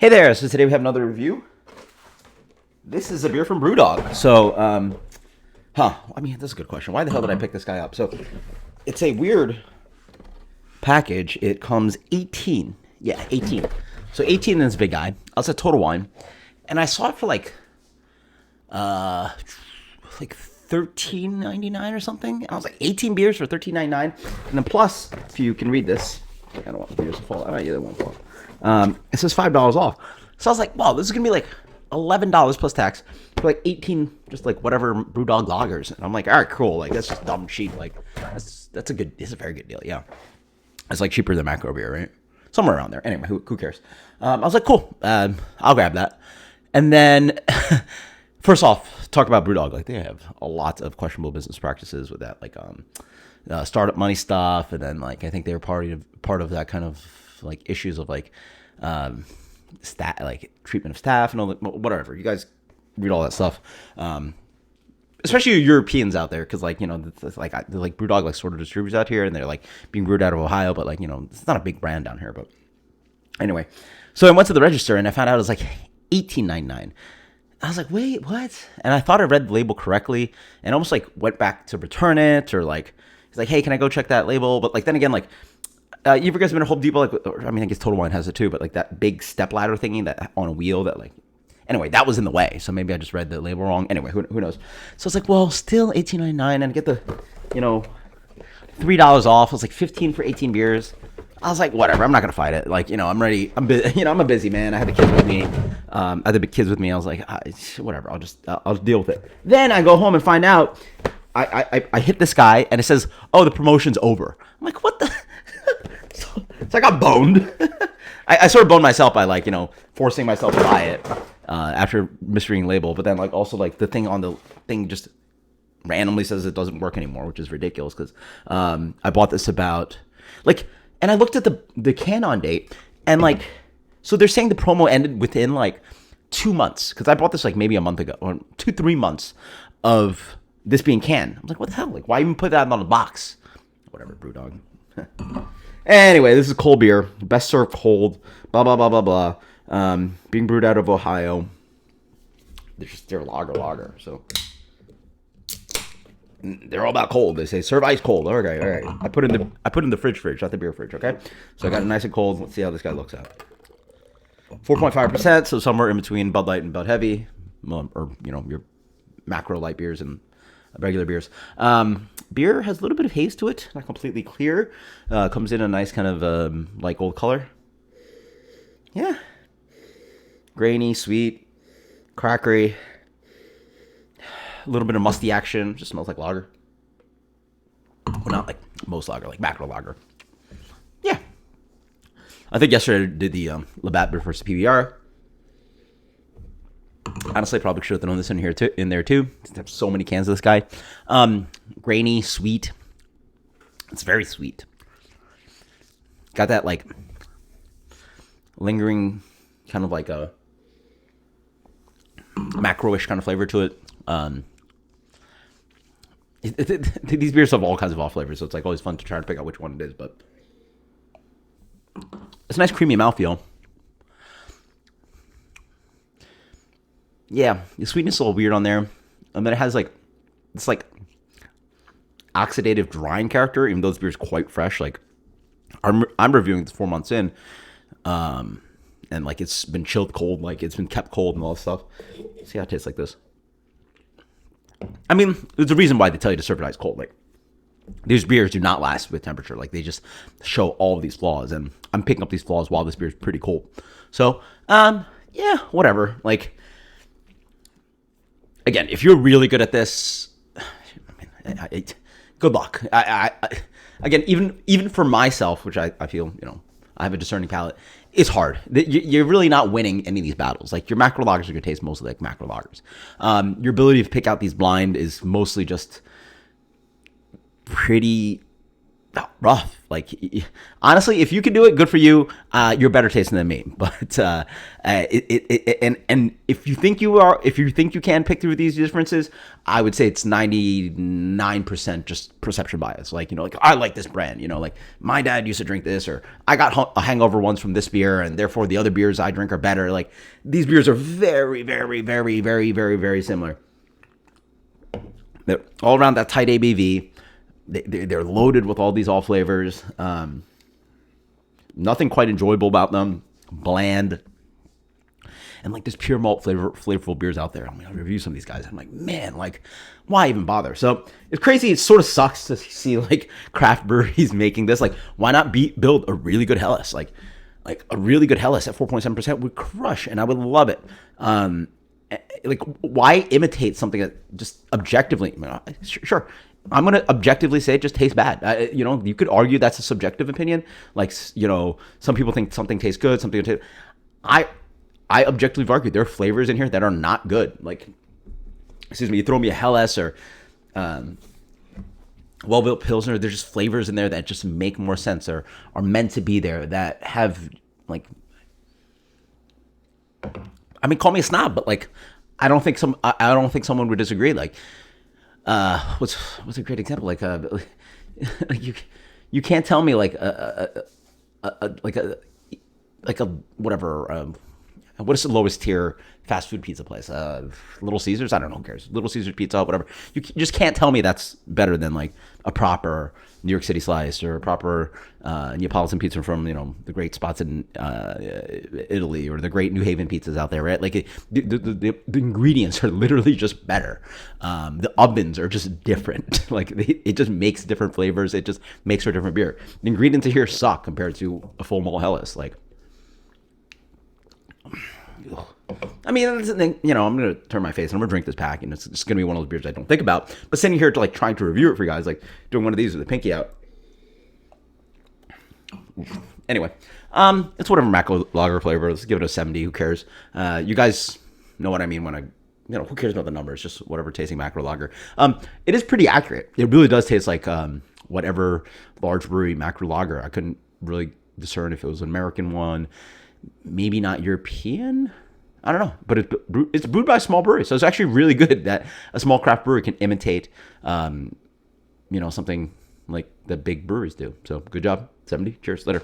Hey there, so today we have another review. This is a beer from BrewDog. So, that's a good question. Why the hell did I pick this guy up? So, it's a weird package. It comes 18. Yeah, 18. So, 18 is a big guy. I was at Total Wine, and I saw it for like $13.99 or something. I was like, 18 beers for $13.99. And then plus, if you can read this, I don't want the beers to fall out. Yeah, they won't fall out. It says $5 off. So I was like, wow, this is going to be like $11 plus tax for like 18, just like whatever BrewDog lagers. And I'm like, all right, cool. Like, that's just dumb cheap. Like, it's a very good deal. Yeah. It's like cheaper than macro beer, right? Somewhere around there. Anyway, who cares? I was like, cool. I'll grab that. And then, first off, talk about BrewDog. Like, they have a lot of questionable business practices with that, like startup money stuff, and then like I think they were part of that kind of like issues of like like treatment of staff and all that, whatever. You guys read all that stuff, especially you Europeans out there, because like like BrewDog like sort of distributes out here, and they're like being brewed out of Ohio, but like it's not a big brand down here. But anyway, so I went to the register and I found out it was like $18.99. I was like, wait, what? And I thought I read the label correctly, and almost like went back to return it, or like he's like, hey, can I go check that label? But like then again, like you ever guys been to Home Depot? Like, I mean, I guess Total Wine has it too, but like that big step ladder thingy that on a wheel that like. Anyway, that was in the way, so maybe I just read the label wrong. Anyway, who knows? So it's like, well, still $18.99, and I get the $3 off. It was like 15 for 18 beers. I was like, whatever. I'm not gonna fight it. Like, I'm ready. I'm I'm a busy man. I had the kids with me. I had the kids with me. I was like, whatever. I'll deal with it. Then I go home and find out. I hit this guy and it says, oh, the promotion's over. I'm like, what the? So I got boned. I sort of boned myself by like forcing myself to buy it after misreading label. But then like also like the thing on the thing just randomly says it doesn't work anymore, which is ridiculous because I bought this about like. And I looked at the can-on date, and like, so they're saying the promo ended within like 2 months, because I bought this like maybe a month ago, or 2-3 months of this being canned. I'm like, what the hell? Like, why even put that on the box? Whatever, BrewDog. Anyway, this is cold beer, best served cold. Blah blah blah blah blah. Being brewed out of Ohio. They're lager. So. They're all about cold. They say serve ice cold. Okay, all right. I put in the fridge, not the beer fridge. Okay, so I got it nice and cold. Let's see how this guy looks at. 4.5%, so somewhere in between Bud Light and Bud Heavy, or your macro light beers and regular beers. Beer has a little bit of haze to it, not completely clear. Comes in a nice kind of light gold color. Yeah, grainy, sweet, crackery. A little bit of musty action. Just smells like lager. Well, not like most lager, like macro lager. Yeah. I think yesterday I did the Labatt Beer versus PBR. Honestly, I probably should have thrown this in there too. I have so many cans of this guy. Grainy, sweet. It's very sweet. Got that like lingering kind of like a macro-ish kind of flavor to it. These beers have all kinds of off flavors, so it's like always fun to try to pick out which one it is. But it's a nice creamy mouthfeel. Yeah, the sweetness is a little weird on there, and then it has like this like oxidative drying character, even though this beer is quite fresh. Like I'm reviewing this 4 months in, and like it's been chilled cold, like it's been kept cold and all this stuff. See how it tastes like this. I mean, there's a reason why they tell you to serve it ice cold. Like, these beers do not last with temperature. Like, they just show all of these flaws. And I'm picking up these flaws while this beer is pretty cold. So, yeah, whatever. Like, again, if you're really good at this, good luck. Again, even for myself, which I feel, I have a discerning palate, it's hard. You're really not winning any of these battles. Like, your macro lagers are going to taste mostly like macro lagers. Your ability to pick out these blind is mostly just pretty rough. Like honestly, if you can do it, good for you. You're better tasting than me. But and if you think you can pick through these differences, I would say it's 99% just perception bias. Like like I like this brand. Like my dad used to drink this, or I got a hangover once from this beer, and therefore the other beers I drink are better. Like these beers are very, very, very, very, very, very similar. They're all around that tight ABV. They're loaded with all these all flavors. Nothing quite enjoyable about them. Bland. And like there's pure malt flavorful beers out there. I'm gonna review some of these guys. I'm like, man, like, why even bother? So it's crazy. It sort of sucks to see like craft breweries making this. Like, why not build a really good Helles? Like a really good Helles at 4.7% would crush, and I would love it. Like, why imitate something that just objectively? Sure. I'm going to objectively say it just tastes bad. You could argue that's a subjective opinion. Like, some people think something tastes good, something tastes. I objectively argue there are flavors in here that are not good. Like, excuse me, you throw me a Helles or well-built Pilsner, there's just flavors in there that just make more sense or are meant to be there that have, like, I mean, call me a snob, but like, I don't think someone would disagree. Like, what's a great example? Like, you can't tell me like a whatever. What is the lowest tier fast food pizza place? Little Caesars? I don't know. Who cares? Little Caesars Pizza, whatever. You just can't tell me that's better than like a proper New York City slice or a proper Neapolitan pizza from the great spots in Italy, or the great New Haven pizzas out there, right? Like the ingredients are literally just better. The ovens are just different. Like it just makes different flavors. It just makes for a different beer. The ingredients here suck compared to a full malt Helles. Like, I mean, I'm going to turn my face and I'm going to drink this pack, and it's just going to be one of those beers I don't think about. But sitting here to like trying to review it for you guys, like doing one of these with the pinky out. Anyway, it's whatever macro lager flavor. Let's give it a 70. Who cares? You guys know what I mean when I, who cares about the numbers? Just whatever tasting macro lager. It is pretty accurate. It really does taste like whatever large brewery macro lager. I couldn't really discern if it was an American one. Maybe not European. I don't know, but it's brewed by a small brewery, so it's actually really good that a small craft brewery can imitate, something like the big breweries do. So good job, 70. Cheers, later.